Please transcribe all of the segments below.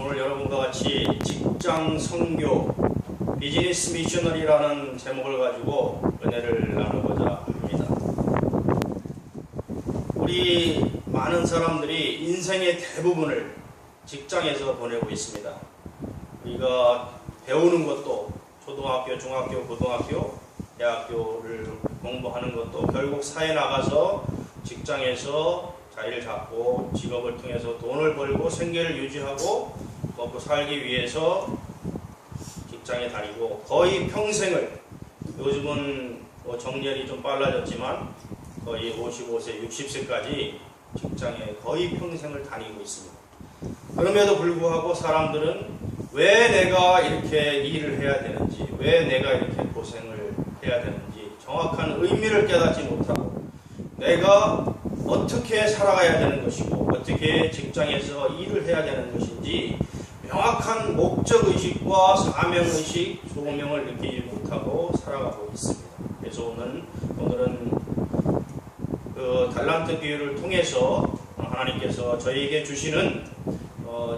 오늘 여러분과 같이 직장 선교 비즈니스 미셔너리라는 제목을 가지고 은혜를 나누고자 합니다. 우리 많은 사람들이 인생의 대부분을 직장에서 보내고 있습니다. 우리가 배우는 것도 초등학교, 중학교, 고등학교, 대학교를 공부하는 것도 결국 사회 나가서 직장에서 자리를 잡고 직업을 통해서 돈을 벌고 생계를 유지하고 먹고 살기 위해서 직장에 다니고 거의 평생을, 요즘은 정년이 좀 빨라졌지만 거의 55세, 60세까지 직장에 거의 평생을 다니고 있습니다. 그럼에도 불구하고 사람들은 왜 내가 이렇게 일을 해야 되는지, 왜 내가 이렇게 고생을 해야 되는지 정확한 의미를 깨닫지 못하고 내가 어떻게 살아가야 되는 것이고 어떻게 직장에서 일을 해야 되는 것인지 명확한 목적의식과 사명의식, 소명을 느끼지 못하고 살아가고 있습니다. 그래서 오늘은 그 달란트 비유를 통해서 하나님께서 저희에게 주시는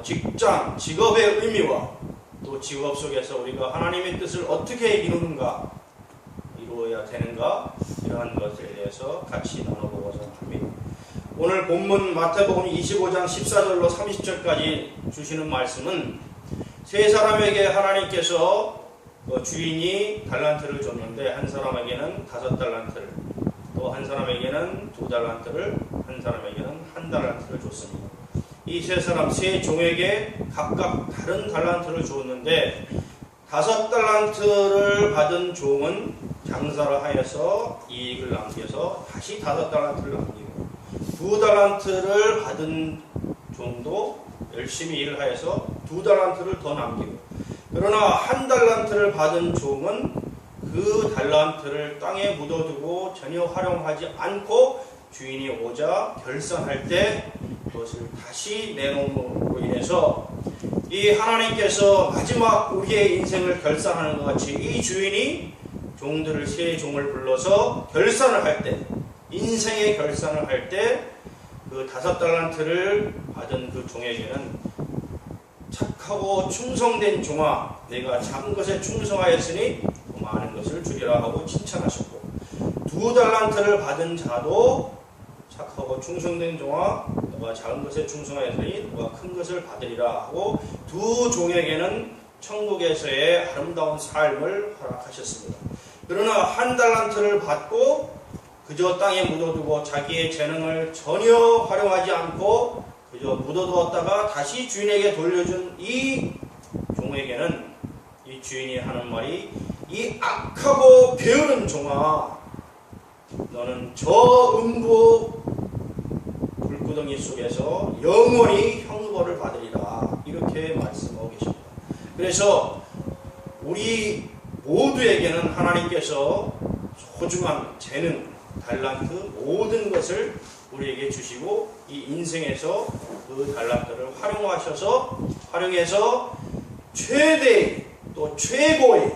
직장, 직업의 의미와 또 직업 속에서 우리가 하나님의 뜻을 어떻게 이루어야 되는가, 이러한 것에 대해서 같이 나눠보고자 합니다. 오늘 본문 마태복음 25장 14절로 30절까지 주시는 말씀은 세 사람에게 하나님께서 주인이 달란트를 줬는데 한 사람에게는 5달란트를, 또 한 사람에게는 2달란트를, 한 사람에게는 1달란트를 줬습니다. 이 세 사람, 세 종에게 각각 다른 달란트를 줬는데 5달란트를 받은 종은 장사를 하여서 이익을 남겨서 다시 5달란트를 남기고, 2달란트를 받은 종도 열심히 일을 하여서 2달란트를 더 남기고, 그러나 1달란트를 받은 종은 그 달란트를 땅에 묻어두고 전혀 활용하지 않고 주인이 오자 결산할 때 그것을 다시 내놓음으로 인해서 이 하나님께서 마지막 우리의 인생을 결산하는 것 같이 이 주인이 종들을, 세 종을 불러서 결산을 할 때, 인생의 결산을 할 때 그 5달란트를 받은 그 종에게는 착하고 충성된 종아, 내가 작은 것에 충성하였으니 더 많은 것을 주리라 하고 칭찬하셨고, 2달란트를 받은 자도 착하고 충성된 종아, 너가 작은 것에 충성하였으니 너가 큰 것을 받으리라 하고 두 종에게는 천국에서의 아름다운 삶을 허락하셨습니다. 그러나 1달란트를 받고 그저 땅에 묻어두고 자기의 재능을 전혀 활용하지 않고 그저 묻어두었다가 다시 주인에게 돌려준 이 종에게는 이 주인이 하는 말이, 이 악하고 게으른 종아, 너는 저 음부 불구덩이 속에서 영원히 형벌을 받으리라, 이렇게 말씀하고 계십니다. 그래서 우리 모두에게는 하나님께서 소중한 재능, 달란트, 모든 것을 우리에게 주시고 이 인생에서 그 달란트를 활용해서 최대의, 또 최고의,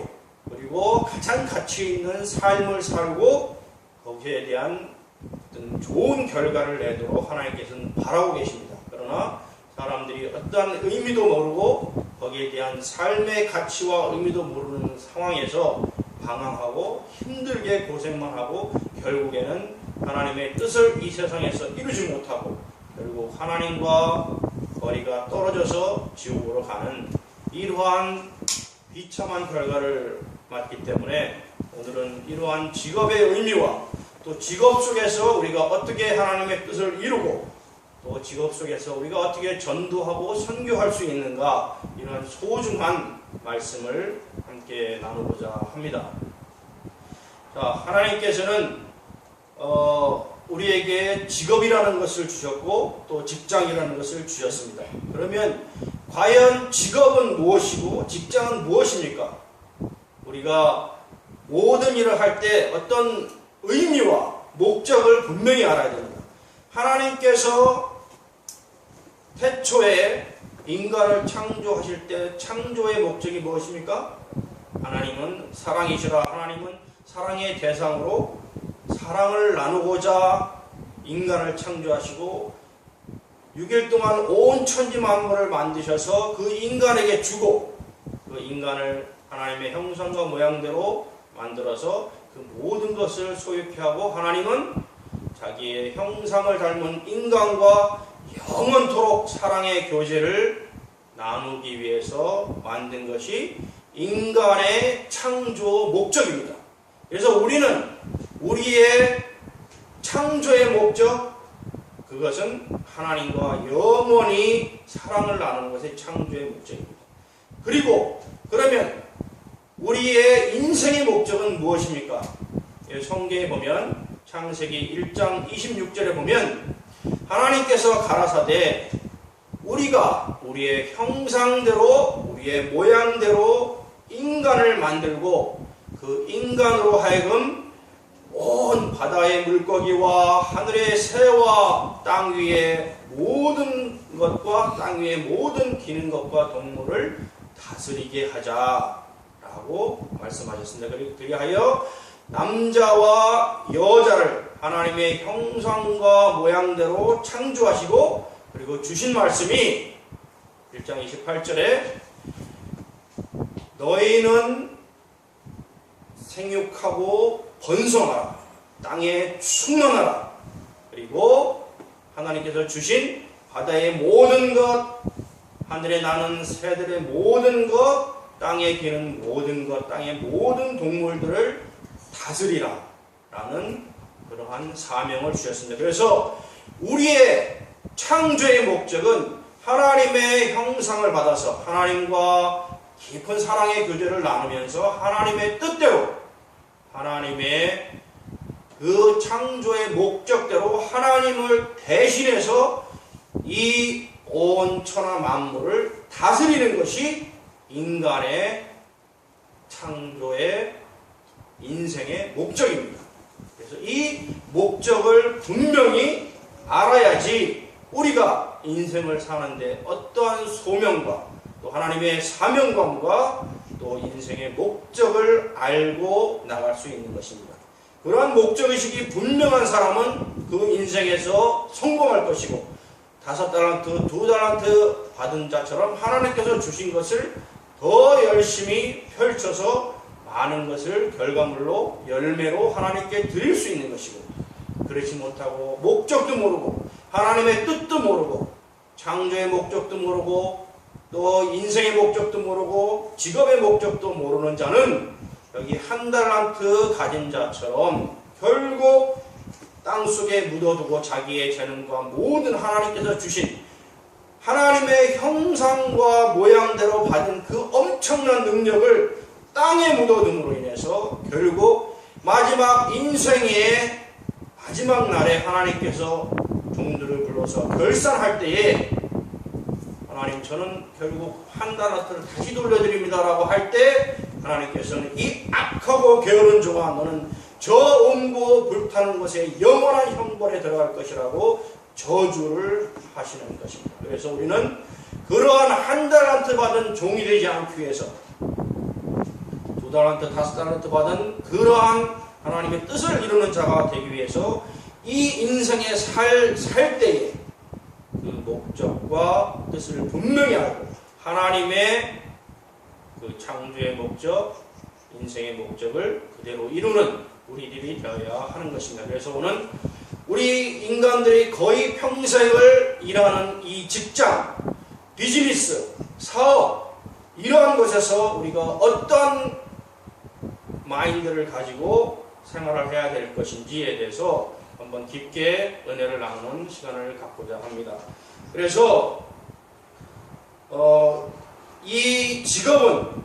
그리고 가장 가치 있는 삶을 살고 거기에 대한 어떤 좋은 결과를 내도록 하나님께서는 바라고 계십니다. 그러나 사람들이 어떠한 의미도 모르고 거기에 대한 삶의 가치와 의미도 모르는 상황에서 방황하고 힘들게 고생만 하고 결국에는 하나님의 뜻을 이 세상에서 이루지 못하고 결국 하나님과 거리가 떨어져서 지옥으로 가는 이러한 비참한 결과를 맞기 때문에 오늘은 이러한 직업의 의미와 또 직업 속에서 우리가 어떻게 하나님의 뜻을 이루고 또 직업 속에서 우리가 어떻게 전도하고 선교할 수 있는가, 이런 소중한 말씀을 함께 나누고자 합니다. 자, 하나님께서는 우리에게 직업이라는 것을 주셨고 또 직장이라는 것을 주셨습니다. 그러면 과연 직업은 무엇이고 직장은 무엇입니까? 우리가 모든 일을 할 때 어떤 의미와 목적을 분명히 알아야 됩니다. 하나님께서 태초에 인간을 창조하실 때 창조의 목적이 무엇입니까? 하나님은 사랑이시라. 하나님은 사랑의 대상으로 사랑을 나누고자 인간을 창조하시고 6일 동안 온 천지 만물을 만드셔서 그 인간에게 주고 그 인간을 하나님의 형상과 모양대로 만들어서 그 모든 것을 소유케 하고 하나님은 자기의 형상을 닮은 인간과 영원토록 사랑의 교제를 나누기 위해서 만든 것이 인간의 창조 목적입니다. 그래서 우리는 우리의 창조의 목적, 그것은 하나님과 영원히 사랑을 나누는 것이 창조의 목적입니다. 그리고 그러면 우리의 인생의 목적은 무엇입니까? 성경에 보면 창세기 1장 26절에 보면 하나님께서 가라사대 우리가 우리의 형상대로 우리의 모양대로 인간을 만들고 그 인간으로 하여금 온 바다의 물고기와 하늘의 새와 땅 위의 모든 것과 땅 위의 모든 기는 것과 동물을 다스리게 하자라고 말씀하셨습니다. 그리하여 남자와 여자를 하나님의 형상과 모양대로 창조하시고 그리고 주신 말씀이 1장 28절에 너희는 생육하고 번성하라 땅에 충만하라 그리고 하나님께서 주신 바다의 모든 것 하늘에 나는 새들의 모든 것 땅에 기는 모든 것 땅의 모든 동물들을 다스리라 라는 그러한 사명을 주셨습니다. 그래서 우리의 창조의 목적은 하나님의 형상을 받아서 하나님과 깊은 사랑의 교제를 나누면서 하나님의 뜻대로 하나님의 그 창조의 목적대로 하나님을 대신해서 이 온 천하 만물을 다스리는 것이 인간의 창조의 인생의 목적입니다. 그래서 이 목적을 분명히 알아야지 우리가 인생을 사는데 어떠한 소명과 또 하나님의 사명감과 또 인생의 목적을 알고 나갈 수 있는 것입니다. 그러한 목적의식이 분명한 사람은 그 인생에서 성공할 것이고 5달란트, 2달란트 받은 자처럼 하나님께서 주신 것을 더 열심히 펼쳐서 많은 것을 결과물로 열매로 하나님께 드릴 수 있는 것이고 그렇지 못하고 목적도 모르고 하나님의 뜻도 모르고 창조의 목적도 모르고 또 인생의 목적도 모르고 직업의 목적도 모르는 자는 여기 1달란트 가진 자처럼 결국 땅속에 묻어두고 자기의 재능과 모든 하나님께서 주신 하나님의 형상과 모양대로 받은 그 엄청난 능력을 땅에 묻어둠으로 인해서 결국 마지막 인생의 마지막 날에 하나님께서 종들을 불러서 결산할 때에 하나님 저는 결국 1달란트를 다시 돌려드립니다 라고 할 때 하나님께서는 이 악하고 게으른 종아 너는 저 온고 불타는 곳에 영원한 형벌에 들어갈 것이라고 저주를 하시는 것입니다. 그래서 우리는 그러한 1달란트 받은 종이 되지 않기 위해서 2달란트, 5달란트 받은 그러한 하나님의 뜻을 이루는 자가 되기 위해서 이 인생에 살 때에 그 목적과 뜻을 분명히 알고 하나님의 그 창조의 목적, 인생의 목적을 그대로 이루는 우리들이 되어야 하는 것입니다. 그래서 오늘 우리 인간들이 거의 평생을 일하는 이 직장, 비즈니스, 사업 이러한 것에서 우리가 어떤 마인드를 가지고 생활을 해야 될 것인지에 대해서 한번 깊게 은혜를 나누는 시간을 갖고자 합니다. 그래서 이 직업은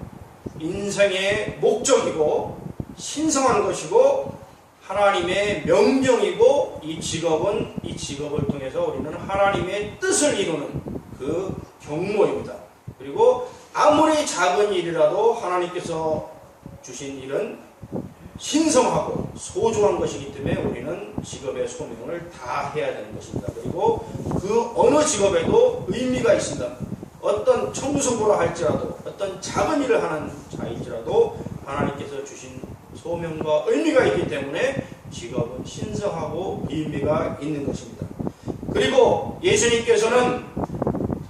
인생의 목적이고 신성한 것이고 하나님의 명령이고 이 직업을 통해서 우리는 하나님의 뜻을 이루는 그 경모입니다. 그리고 아무리 작은 일이라도 하나님께서 주신 일은 신성하고 소중한 것이기 때문에 우리는 직업의 소명을 다 해야 되는 것입니다. 그리고 그 어느 직업에도 의미가 있습니다. 어떤 청소부라 할지라도 어떤 작은 일을 하는 자일지라도 하나님께서 주신 소명과 의미가 있기 때문에 직업은 신성하고 의미가 있는 것입니다. 그리고 예수님께서는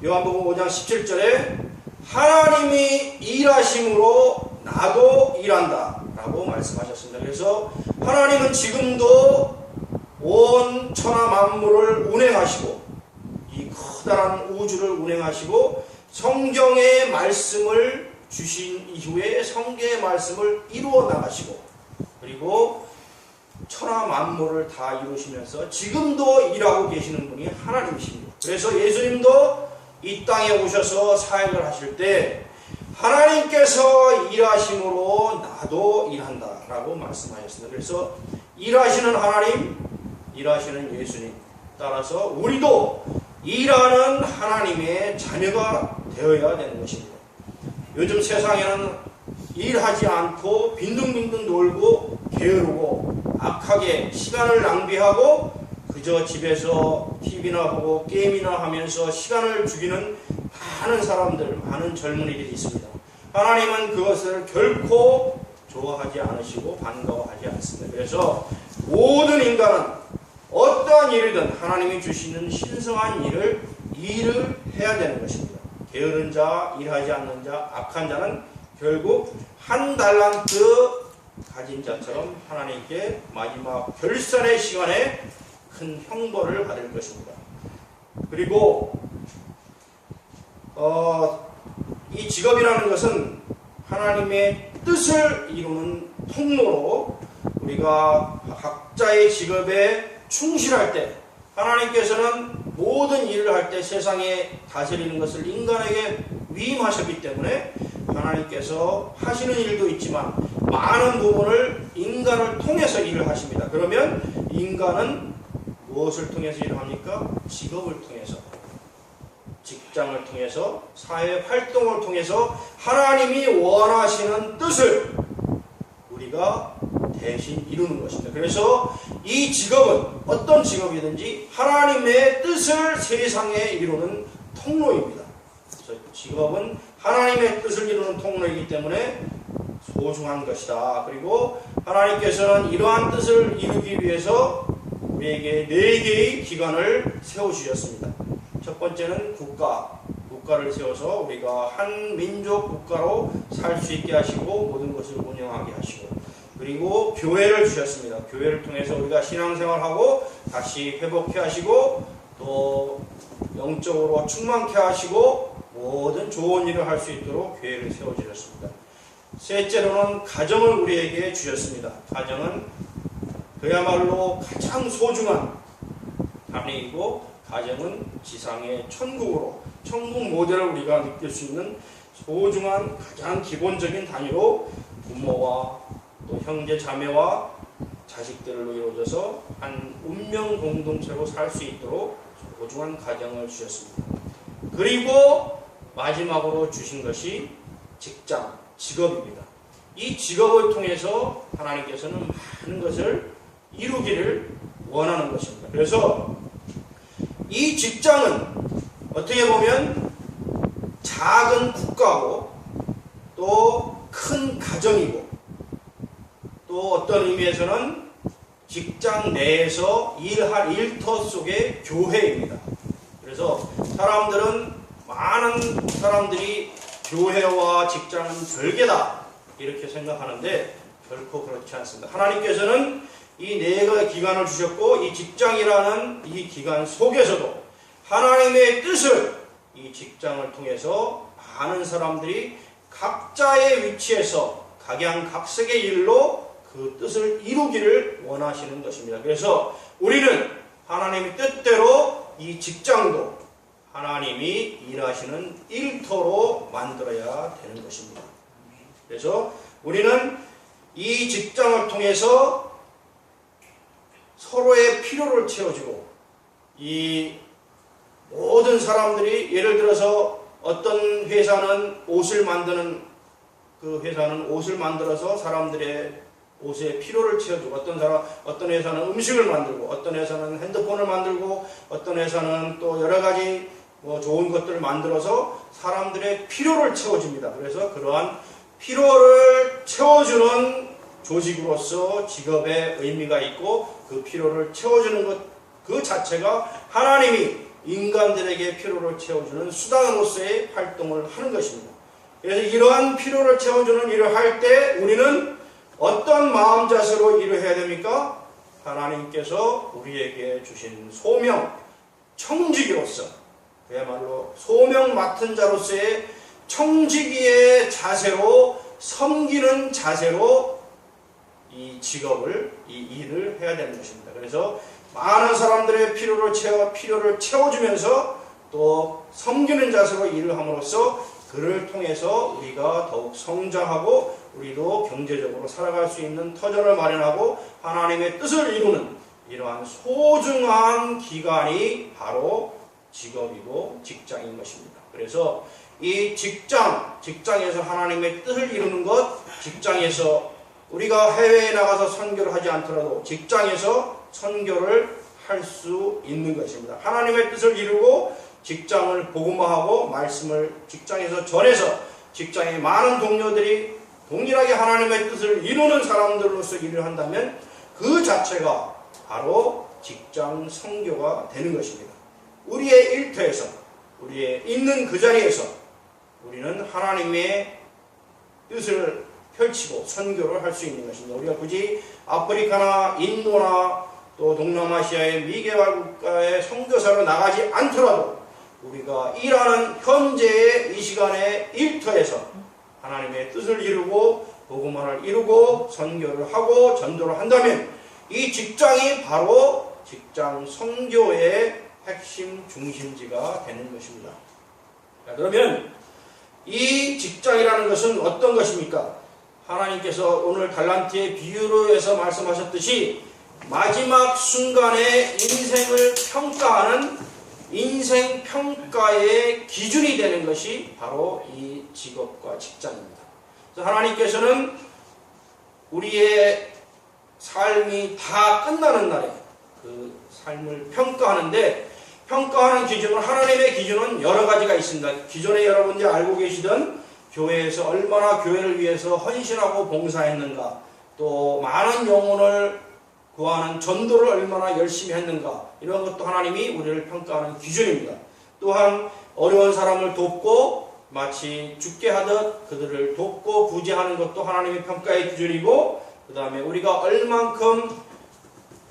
요한복음 5장 17절에 하나님이 일하심으로 나도 일한다 라고 말씀하셨습니다. 그래서 하나님은 지금도 온 천하 만물을 운행하시고 이 커다란 우주를 운행하시고 성경의 말씀을 주신 이후에 성경의 말씀을 이루어 나가시고 그리고 천하 만물을 다 이루시면서 지금도 일하고 계시는 분이 하나님이십니다. 그래서 예수님도 이 땅에 오셔서 사역을 하실 때 하나님께서 일하심으로 나도 일한다 라고 말씀하셨습니다. 그래서 일하시는 하나님, 일하시는 예수님, 따라서 우리도 일하는 하나님의 자녀가 되어야 되는 것입니다. 요즘 세상에는 일하지 않고 빈둥빈둥 놀고 게으르고 악하게 시간을 낭비하고 그저 집에서 TV나 보고 게임이나 하면서 시간을 죽이는 많은 사람들, 많은 젊은이들이 있습니다. 하나님은 그것을 결코 좋아하지 않으시고 반가워하지 않습니다. 그래서 모든 인간은 어떠한 일이든 하나님이 주시는 신성한 일을 해야 되는 것입니다. 게으른 자, 일하지 않는 자, 악한 자는 결국 한 달란트 가진 자처럼 하나님께 마지막 결산의 시간에 큰 형벌을 받을 것입니다. 그리고 이 직업이라는 것은 하나님의 뜻을 이루는 통로로 우리가 각자의 직업에 충실할 때 하나님께서는 모든 일을 할 때 세상에 다스리는 것을 인간에게 위임하셨기 때문에 하나님께서 하시는 일도 있지만 많은 부분을 인간을 통해서 일을 하십니다. 그러면 인간은 무엇을 통해서 일을 합니까? 직업을 통해서, 직장을 통해서, 사회 활동을 통해서 하나님이 원하시는 뜻을 우리가 대신 이루는 것입니다. 그래서 이 직업은 어떤 직업이든지 하나님의 뜻을 세상에 이루는 통로입니다. 그래서 직업은 하나님의 뜻을 이루는 통로이기 때문에 소중한 것이다. 그리고 하나님께서는 이러한 뜻을 이루기 위해서 우리에게 4개의 기관을 세워주셨습니다. 첫 번째는 국가를 세워서 우리가 한 민족 국가로 살 수 있게 하시고 모든 것을 운영하게 하시고, 그리고 교회를 주셨습니다. 교회를 통해서 우리가 신앙생활하고 다시 회복해 하시고 또 영적으로 충만케 하시고 모든 좋은 일을 할 수 있도록 교회를 세워주셨습니다. 셋째로는 가정을 우리에게 주셨습니다. 가정은 그야말로 가장 소중한 단위이고 가정은 지상의 천국으로, 천국 모델을 우리가 느낄 수 있는 소중한 가장 기본적인 단위로 부모와 또 형제 자매와 자식들로 이루어져서 한 운명 공동체로 살 수 있도록 소중한 가정을 주셨습니다. 그리고 마지막으로 주신 것이 직장, 직업입니다. 이 직업을 통해서 하나님께서는 많은 것을 이루기를 원하는 것입니다. 그래서 이 직장은 어떻게 보면 작은 국가고 또 큰 가정이고 또 어떤 의미에서는 직장 내에서 일할 일터 속의 교회입니다. 그래서 많은 사람들이 교회와 직장은 별개다 이렇게 생각하는데 결코 그렇지 않습니다. 하나님께서는 이 4가지 기관을 주셨고 이 직장이라는 이 기관 속에서도 하나님의 뜻을 이 직장을 통해서 많은 사람들이 각자의 위치에서 각양각색의 일로 그 뜻을 이루기를 원하시는 것입니다. 그래서 우리는 하나님의 뜻대로 이 직장도 하나님이 일하시는 일터로 만들어야 되는 것입니다. 그래서 우리는 이 직장을 통해서 서로의 필요를 채워주고, 이 모든 사람들이 예를 들어서 어떤 회사는 옷을 만드는 그 회사는 옷을 만들어서 사람들의 옷의 필요를 채워주고, 어떤 회사는 음식을 만들고, 어떤 회사는 핸드폰을 만들고, 어떤 회사는 또 여러 가지 좋은 것들을 만들어서 사람들의 필요를 채워줍니다. 그래서 그러한 필요를 채워주는 조직으로서 직업의 의미가 있고 그 필요를 채워주는 것 그 자체가 하나님이 인간들에게 필요를 채워주는 수단으로서의 활동을 하는 것입니다. 그래서 이러한 필요를 채워주는 일을 할 때 우리는 어떤 마음 자세로 일을 해야 됩니까? 하나님께서 우리에게 주신 소명, 청지기로서, 그야말로 소명 맡은 자로서의 청지기의 자세로, 섬기는 자세로 이 직업을, 이 일을 해야 되는 것입니다. 그래서 많은 사람들의 필요를 채워주면서 또 섬기는 자세로 일을 함으로써 그를 통해서 우리가 더욱 성장하고 우리도 경제적으로 살아갈 수 있는 터전을 마련하고 하나님의 뜻을 이루는 이러한 소중한 기관이 바로 직업이고 직장인 것입니다. 그래서 이 직장에서 하나님의 뜻을 이루는 것, 직장에서 우리가 해외에 나가서 선교를 하지 않더라도 직장에서 선교를 할 수 있는 것입니다. 하나님의 뜻을 이루고 직장을 복음화하고 말씀을 직장에서 전해서 직장의 많은 동료들이 동일하게 하나님의 뜻을 이루는 사람들로서 일을 한다면 그 자체가 바로 직장 선교가 되는 것입니다. 우리의 일터에서, 우리의 있는 그 자리에서 우리는 하나님의 뜻을 펼치고 선교를 할 수 있는 것입니다. 우리가 굳이 아프리카나 인도나 또 동남아시아의 미개발 국가의 선교사로 나가지 않더라도 우리가 일하는 현재의 이 시간의 일터에서 하나님의 뜻을 이루고 복음화를 이루고 선교를 하고 전도를 한다면 이 직장이 바로 직장 선교의 핵심 중심지가 되는 것입니다. 자, 그러면 이 직장이라는 것은 어떤 것입니까? 하나님께서 오늘 달란트의 비유로 해서 말씀하셨듯이 마지막 순간에 인생을 평가하는 인생 평가의 기준이 되는 것이 바로 이 직업과 직장입니다. 그래서 하나님께서는 우리의 삶이 다 끝나는 날에 그 삶을 평가하는데 평가하는 기준은 하나님의 기준은 여러 가지가 있습니다. 기존에 여러분들이 알고 계시던 교회에서 얼마나 교회를 위해서 헌신하고 봉사했는가, 또 많은 영혼을 구하는 전도를 얼마나 열심히 했는가, 이런 것도 하나님이 우리를 평가하는 기준입니다. 또한 어려운 사람을 돕고 마치 죽게 하듯 그들을 돕고 구제하는 것도 하나님의 평가의 기준이고, 그 다음에 우리가 얼만큼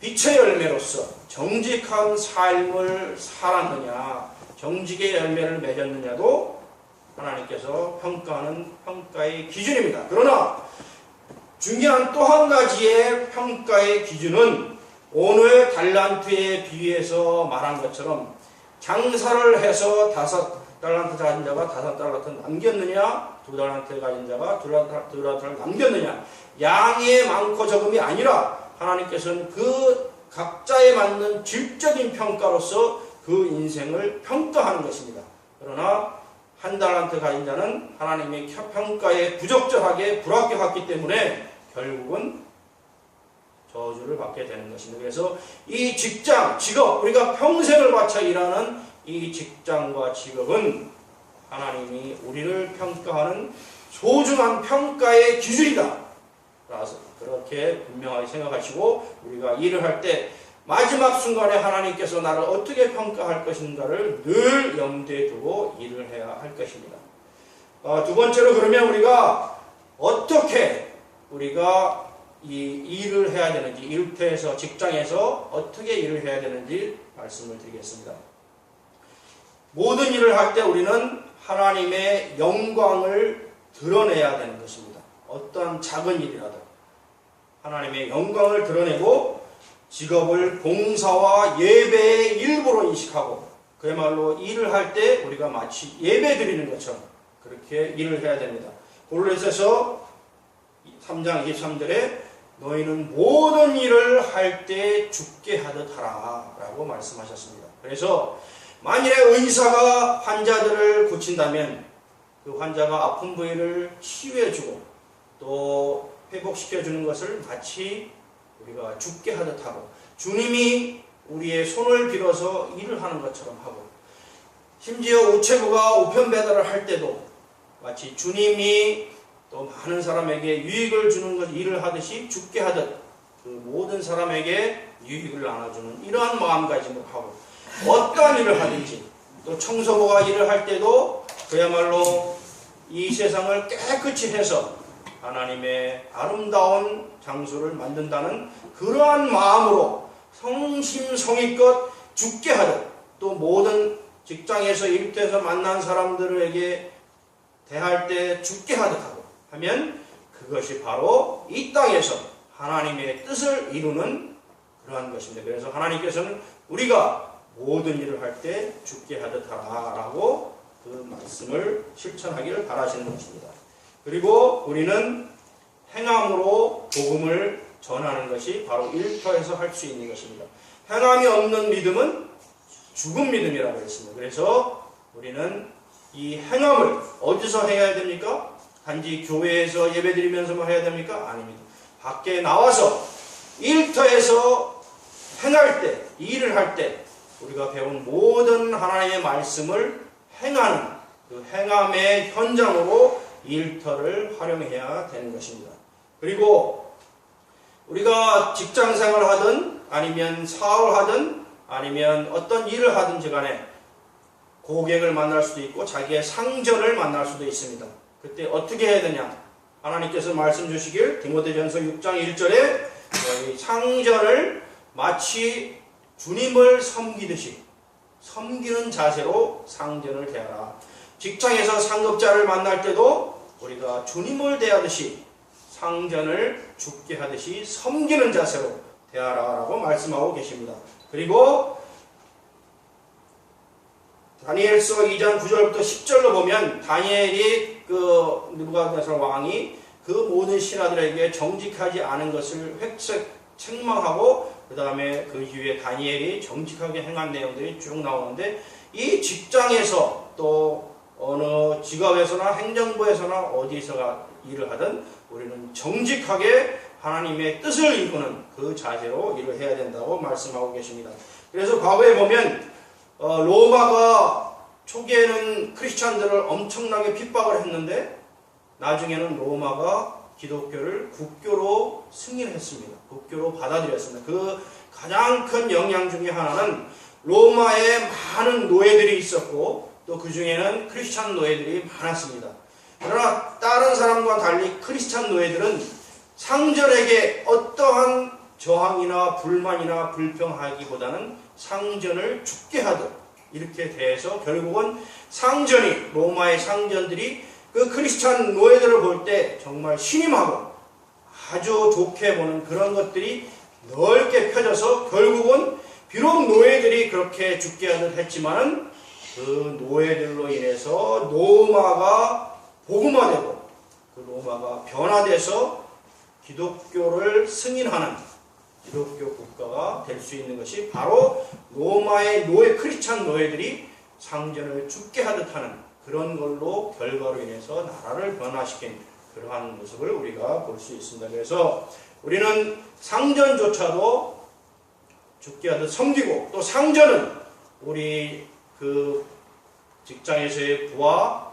빛의 열매로서 정직한 삶을 살았느냐, 정직의 열매를 맺었느냐도 하나님께서 평가하는 평가의 기준입니다. 그러나 중요한 또 한 가지의 평가의 기준은 오늘 달란트에 비유해서 말한 것처럼 장사를 해서 5달란트 가진 자가 5달란트 남겼느냐, 2달란트 가진 자가 2달란트를 남겼느냐, 양의 많고 적음이 아니라 하나님께서는 그 각자에 맞는 질적인 평가로서 그 인생을 평가하는 것입니다. 그러나 1달란트 가진 자는 하나님의 평가에 부적절하게 불합격했기 때문에 결국은 저주를 받게 되는 것입니다. 그래서 이 직업, 우리가 평생을 바쳐 일하는 이 직장과 직업은 하나님이 우리를 평가하는 소중한 평가의 기준이다. 라서 그렇게 분명하게 생각하시고 우리가 일을 할 때 마지막 순간에 하나님께서 나를 어떻게 평가할 것인가를 늘 염두에 두고 일을 해야 할 것입니다. 두 번째로 그러면 우리가 어떻게 우리가 이 일을 해야 되는지, 일터에서 직장에서 어떻게 일을 해야 되는지 말씀을 드리겠습니다. 모든 일을 할 때 우리는 하나님의 영광을 드러내야 되는 것입니다. 어떠한 작은 일이라도 하나님의 영광을 드러내고 직업을 봉사와 예배의 일부로 인식하고 그야말로 일을 할 때 우리가 마치 예배 드리는 것처럼 그렇게 일을 해야 됩니다. 골로새서 3장 23절에 너희는 모든 일을 할 때 죽게 하듯 하라 라고 말씀하셨습니다. 그래서 만일에 의사가 환자들을 고친다면 그 환자가 아픈 부위를 치유해주고 또 회복시켜주는 것을 마치 우리가 죽게 하듯 하고, 주님이 우리의 손을 빌어서 일을 하는 것처럼 하고, 심지어 우체부가 우편 배달을 할 때도 마치 주님이 또 많은 사람에게 유익을 주는 것 일을 하듯이 죽게 하듯 그 모든 사람에게 유익을 나눠주는 이러한 마음가짐을 하고, 어떠한 일을 하든지, 또 청소부가 일을 할 때도 그야말로 이 세상을 깨끗이 해서 하나님의 아름다운 장소를 만든다는 그러한 마음으로 성심성의껏 죽게 하듯, 또 모든 직장에서 일터에서 만난 사람들에게 대할 때 죽게 하듯 하고 하면, 그것이 바로 이 땅에서 하나님의 뜻을 이루는 그러한 것입니다. 그래서 하나님께서는 우리가 모든 일을 할 때 죽게 하듯 하라 라고 그 말씀을 실천하기를 바라시는 것입니다. 그리고 우리는 행함으로 복음을 전하는 것이 바로 일터에서 할 수 있는 것입니다. 행함이 없는 믿음은 죽은 믿음이라고 했습니다. 그래서 우리는 이 행함을 어디서 해야 됩니까? 단지 교회에서 예배드리면서만 해야 됩니까? 아닙니다. 밖에 나와서 일터에서 행할 때, 일을 할 때 우리가 배운 모든 하나님의 말씀을 행하는 그 행함의 현장으로 일터를 활용해야 되는 것입니다. 그리고 우리가 직장생활을 하든 아니면 사업을 하든 아니면 어떤 일을 하든지 간에 고객을 만날 수도 있고 자기의 상전을 만날 수도 있습니다. 그때 어떻게 해야 되냐? 하나님께서 말씀 주시길 디모데전서 6장 1절에 너희 상전을 마치 주님을 섬기듯이 섬기는 자세로 상전을 대하라. 직장에서 상급자를 만날 때도 우리가 주님을 대하듯이 상전을 죽게 하듯이 섬기는 자세로 대하라 라고 말씀하고 계십니다. 그리고 다니엘서 2장 9절부터 10절로 보면 다니엘이 그 느부갓네살 왕이 그 모든 신하들에게 정직하지 않은 것을 획책 책망하고 그 다음에 그 이후에 다니엘이 정직하게 행한 내용들이 쭉 나오는데, 이 직장에서 또 어느 직업에서나 행정부에서나 어디서가 일을 하든 우리는 정직하게 하나님의 뜻을 이루는 그 자세로 일을 해야 된다고 말씀하고 계십니다. 그래서 과거에 보면 로마가 초기에는 크리스찬들을 엄청나게 핍박을 했는데 나중에는 로마가 기독교를 국교로 승인했습니다. 국교로 받아들였습니다. 그 가장 큰 영향 중에 하나는 로마에 많은 노예들이 있었고 또 그 중에는 크리스찬 노예들이 많았습니다. 그러나 다른 사람과 달리 크리스찬 노예들은 상전에게 어떠한 저항이나 불만이나 불평하기보다는 상전을 죽게 하듯 이렇게 대해서 결국은 상전이, 로마의 상전들이 그 크리스찬 노예들을 볼 때 정말 신임하고 아주 좋게 보는 그런 것들이 넓게 펴져서 결국은 비록 노예들이 그렇게 죽게 하듯 했지만은 그 노예들로 인해서 로마가 복음화되고 그 로마가 변화돼서 기독교를 승인하는 기독교 국가가 될 수 있는 것이 바로 로마의 노예, 크리스찬 노예들이 상전을 죽게 하듯 하는 그런 걸로 결과로 인해서 나라를 변화시킨 그러한 모습을 우리가 볼 수 있습니다. 그래서 우리는 상전조차도 죽게 하듯 섬기고, 또 상전은 우리 그 직장에서의 부하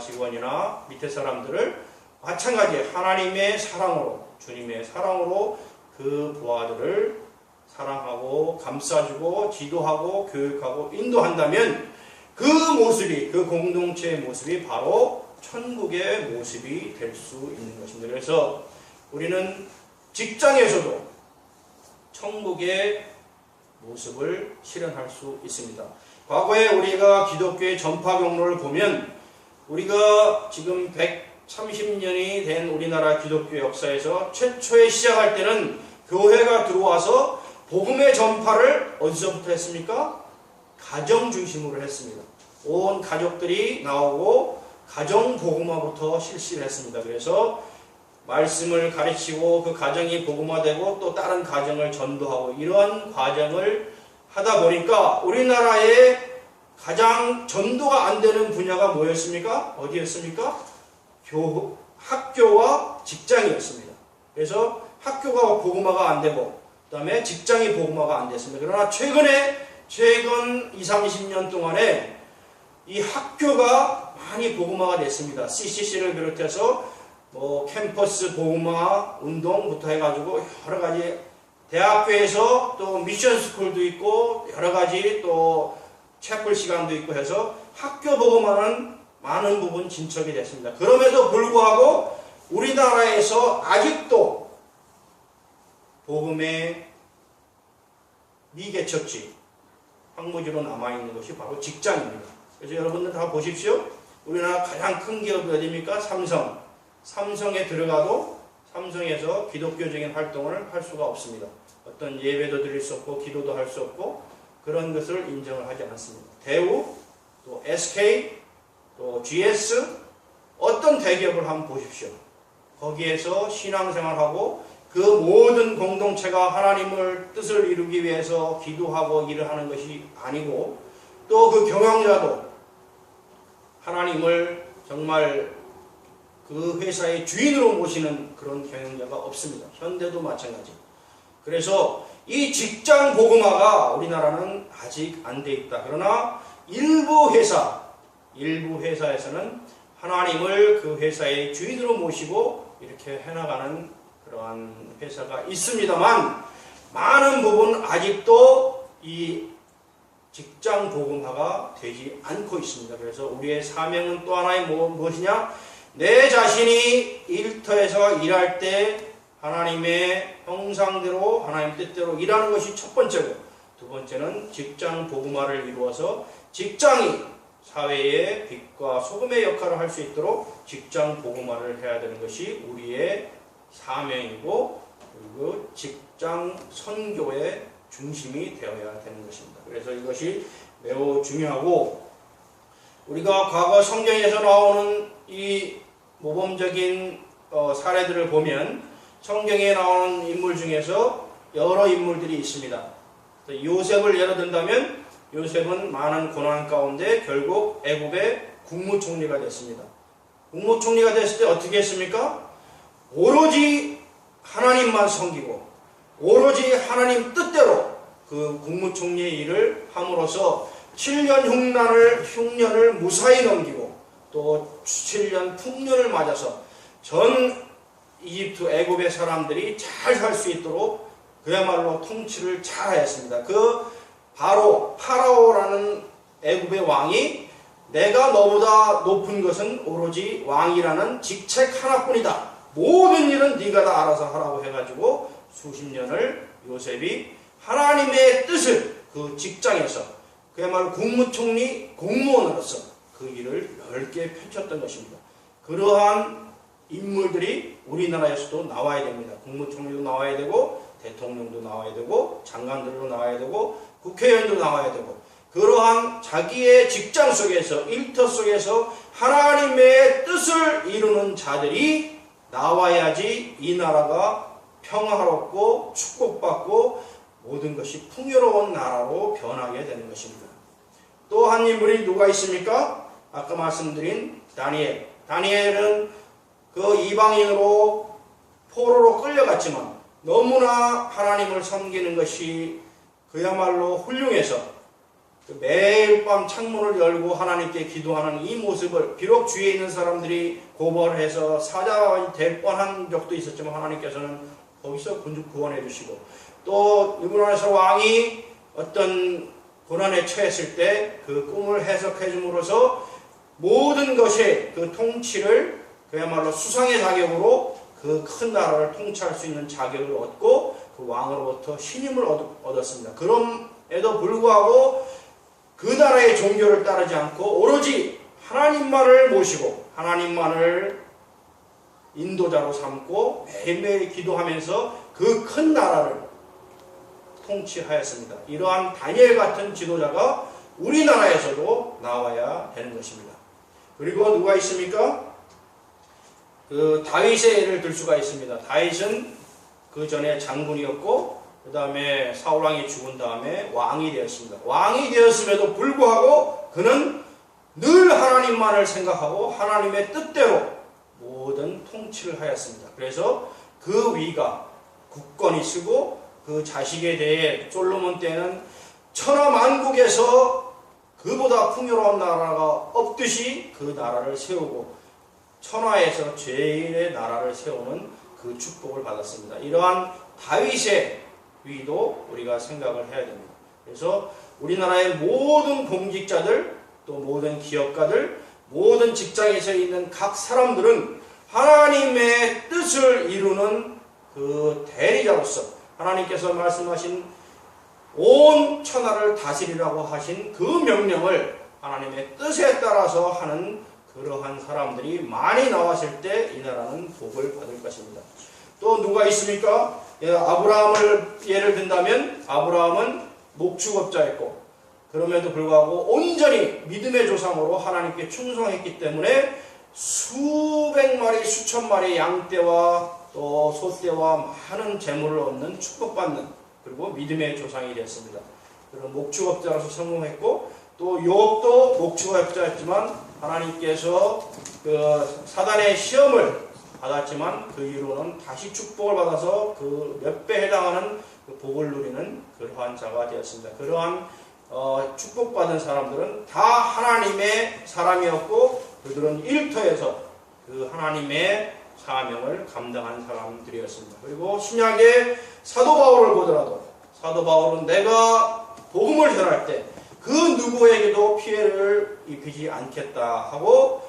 직원이나 밑에 사람들을 마찬가지 하나님의 사랑으로, 주님의 사랑으로 그 부하들을 사랑하고 감싸주고 지도하고 교육하고 인도한다면 그 모습이, 그 공동체의 모습이 바로 천국의 모습이 될 수 있는 것입니다. 그래서 우리는 직장에서도 천국의 모습을 실현할 수 있습니다. 과거에 우리가 기독교의 전파 경로를 보면 우리가 지금 130년이 된 우리나라 기독교 역사에서 최초에 시작할 때는 교회가 들어와서 복음의 전파를 어디서부터 했습니까? 가정 중심으로 했습니다. 온 가족들이 나오고 가정 복음화부터 실시를 했습니다. 그래서 말씀을 가르치고 그 가정이 복음화되고 또 다른 가정을 전도하고 이러한 과정을 하다 보니까 우리나라의 가장 전도가 안 되는 분야가 뭐였습니까? 어디였습니까? 학교와 직장이었습니다. 그래서 학교가 복음화가 안 되고 그 다음에 직장이 복음화가 안 됐습니다. 그러나 최근 20, 30년 동안에 이 학교가 많이 복음화가 됐습니다. CCC를 비롯해서 캠퍼스 복음화 운동부터 해가지고 여러 가지 대학교에서 또 미션 스쿨도 있고 여러 가지 또 채플 시간도 있고 해서 학교 복음화는 많은 부분 진척이 됐습니다. 그럼에도 불구하고 우리나라에서 아직도 복음의 미개척지, 황무지로 남아있는 것이 바로 직장입니다. 그래서 여러분들 다 보십시오. 우리나라 가장 큰 기업이 어디입니까? 삼성. 삼성에 들어가도 삼성에서 기독교적인 활동을 할 수가 없습니다. 어떤 예배도 드릴 수 없고 기도도 할 수 없고 그런 것을 인정을 하지 않습니다. 대우, 또 SK, 또 GS 어떤 대기업을 한번 보십시오. 거기에서 신앙생활하고 그 모든 공동체가 하나님을 뜻을 이루기 위해서 기도하고 일을 하는 것이 아니고 또 그 경영자도 하나님을 정말 그 회사의 주인으로 모시는 그런 경영자가 없습니다. 현대도 마찬가지. 그래서 이 직장 복음화가 우리나라는 아직 안 돼 있다. 그러나 일부 회사에서는 하나님을 그 회사의 주인으로 모시고 이렇게 해나가는 그러한 회사가 있습니다만 많은 부분 아직도 이 직장 복음화가 되지 않고 있습니다. 그래서 우리의 사명은 또 하나의 무엇이냐? 내 자신이 일터에서 일할 때 하나님의 형상대로 하나님 뜻대로 일하는 것이 첫 번째고 두 번째는 직장 복음화를 이루어서 직장이 사회의 빛과 소금의 역할을 할 수 있도록 직장 복음화를 해야 되는 것이 우리의 사명이고 그리고 직장 선교의 중심이 되어야 되는 것입니다. 그래서 이것이 매우 중요하고 우리가 과거 성경에서 나오는 이 모범적인 사례들을 보면 성경에 나오는 인물 중에서 여러 인물들이 있습니다. 요셉을 예로 든다면 요셉은 많은 고난 가운데 결국 애굽의 국무총리가 됐습니다. 국무총리가 됐을 때 어떻게 했습니까? 오로지 하나님만 섬기고 오로지 하나님 뜻대로 그 국무총리의 일을 함으로써 7년 흉년을 무사히 넘기고 또 7년 풍년을 맞아서 전 이집트 애굽의 사람들이 잘 살 수 있도록 그야말로 통치를 잘 하였습니다. 그 바로 파라오라는 애굽의 왕이 내가 너보다 높은 것은 오로지 왕이라는 직책 하나뿐이다. 모든 일은 네가 다 알아서 하라고 해가지고 수십 년을 요셉이 하나님의 뜻을 그 직장에서 그야말로 국무총리 공무원으로서 그 일을 넓게 펼쳤던 것입니다. 그러한 인물들이 우리나라에서도 나와야 됩니다. 국무총리도 나와야 되고 대통령도 나와야 되고 장관들도 나와야 되고 국회의원도 나와야 되고 그러한 자기의 직장 속에서 일터 속에서 하나님의 뜻을 이루는 자들이 나와야지 이 나라가 평화롭고 축복받고 모든 것이 풍요로운 나라로 변하게 되는 것입니다. 또 한 인물이 누가 있습니까? 아까 말씀드린 다니엘. 다니엘은 그 이방인으로 포로로 끌려갔지만 너무나 하나님을 섬기는 것이 그야말로 훌륭해서 매일 밤 창문을 열고 하나님께 기도하는 이 모습을 비록 주위에 있는 사람들이 고발을 해서 사자가 될 뻔한 적도 있었지만 하나님께서는 거기서 구원해 주시고 또 이분에서 왕이 어떤 고난에 처했을 때 그 꿈을 해석해 줌으로써 모든 것의 그 통치를 그야말로 수상의 자격으로 그 큰 나라를 통치할 수 있는 자격을 얻고 그 왕으로부터 신임을 얻었습니다. 그럼에도 불구하고 그 나라의 종교를 따르지 않고 오로지 하나님만을 모시고 하나님만을 인도자로 삼고 매일매일 기도하면서 그 큰 나라를 통치하였습니다. 이러한 다니엘 같은 지도자가 우리나라에서도 나와야 되는 것입니다. 그리고 누가 있습니까? 그 다윗의 예를 들 수가 있습니다. 다윗은 그 전에 장군이었고 그 다음에 사울왕이 죽은 다음에 왕이 되었습니다. 왕이 되었음에도 불구하고 그는 늘 하나님만을 생각하고 하나님의 뜻대로 모든 통치를 하였습니다. 그래서 그 위가 굳건히 쓰고 그 자식에 대해 솔로몬 때는 천하만국에서 그보다 풍요로운 나라가 없듯이 그 나라를 세우고 천하에서 제일의 나라를 세우는 그 축복을 받았습니다. 이러한 다윗의 위도 우리가 생각을 해야 됩니다. 그래서 우리나라의 모든 공직자들, 또 모든 기업가들, 모든 직장에서 있는 각 사람들은 하나님의 뜻을 이루는 그 대리자로서 하나님께서 말씀하신 온 천하를 다스리라고 하신 그 명령을 하나님의 뜻에 따라서 하는 그러한 사람들이 많이 나왔을 때 이 나라는 복을 받을 것입니다. 또 누가 있습니까? 아브라함을 예를 든다면 아브라함은 목축업자였고 그럼에도 불구하고 온전히 믿음의 조상으로 하나님께 충성했기 때문에 수백 마리 수천 마리 양떼와 또 소떼와 많은 재물을 얻는 축복받는 그리고 믿음의 조상이 되었습니다. 그리고 목축업자로서 성공했고 또 욥도 목축업자였지만 하나님께서 그 사단의 시험을 받았지만 그 이후로는 다시 축복을 받아서 그 몇 배 해당하는 그 복을 누리는 그러한 자가 되었습니다. 그러한 축복받은 사람들은 다 하나님의 사람이었고 그들은 일터에서 그 하나님의 사명을 감당한 사람들이었습니다. 그리고 신약의 사도 바울을 보더라도 사도 바울은 내가 복음을 전할 때 그 누구에게도 피해를 입히지 않겠다 하고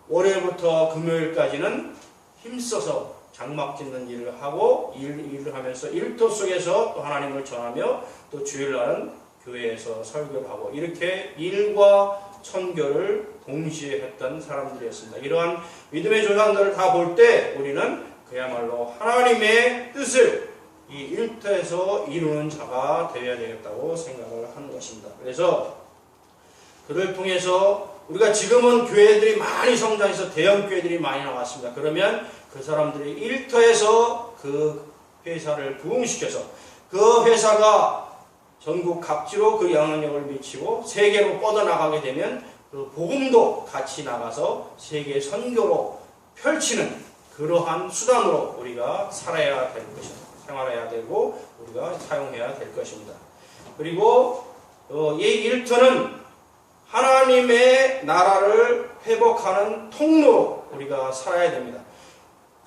월요일부터 금요일까지는 힘써서 장막 짓는 일을 하고 일을 하면서 일터 속에서 또 하나님을 전하며 또 주일날은 교회에서 설교를 하고 이렇게 일과 선교를 동시에 했던 사람들이었습니다. 이러한 믿음의 조상들을 다 볼 때 우리는 그야말로 하나님의 뜻을 이 일터에서 이루는 자가 되어야 되겠다고 생각을 하는 것입니다. 그래서 그를 통해서 우리가 지금은 교회들이 많이 성장해서 대형 교회들이 많이 나왔습니다. 그러면 그 사람들이 일터에서 그 회사를 부흥시켜서 그 회사가 전국 각지로 그 영향력을 미치고 세계로 뻗어나가게 되면 그 복음도 같이 나가서 세계 선교로 펼치는 그러한 수단으로 우리가 살아야 될 것입니다. 생활해야 되고 우리가 사용해야 될 것입니다. 그리고 이 일터는 하나님의 나라를 회복하는 통로로 우리가 살아야 됩니다.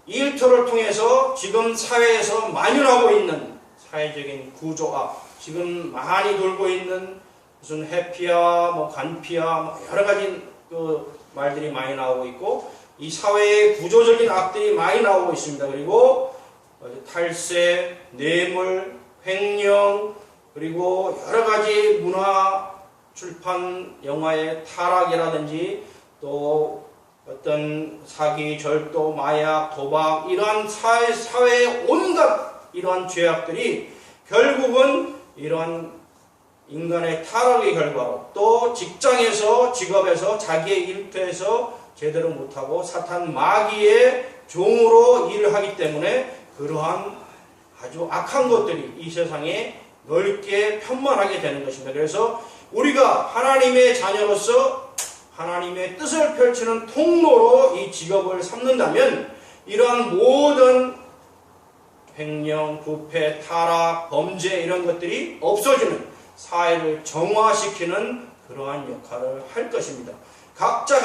이 일터를 통해서 지금 사회에서 만연하고 있는 사회적인 구조화, 지금 많이 돌고 있는 무슨 해피야, 뭐 간피야, 뭐 여러 가지 그 말들이 많이 나오고 있고 이 사회의 구조적인 악들이 많이 나오고 있습니다. 그리고 탈세, 뇌물, 횡령, 그리고 여러 가지 문화, 출판, 영화의 타락이라든지 또 어떤 사기, 절도, 마약, 도박 이러한 사회의 온갖 이러한 죄악들이 결국은 이러한 인간의 타락의 결과로 또 직장에서 직업에서 자기의 일터에서 제대로 못하고 사탄 마귀의 종으로 일을 하기 때문에 그러한 아주 악한 것들이 이 세상에 넓게 편만하게 되는 것입니다. 그래서 우리가 하나님의 자녀로서 하나님의 뜻을 펼치는 통로로 이 직업을 삼는다면 이러한 모든 횡령, 부패, 타락, 범죄 이런 것들이 없어지는 사회를 정화시키는 그러한 역할을 할 것입니다. 각자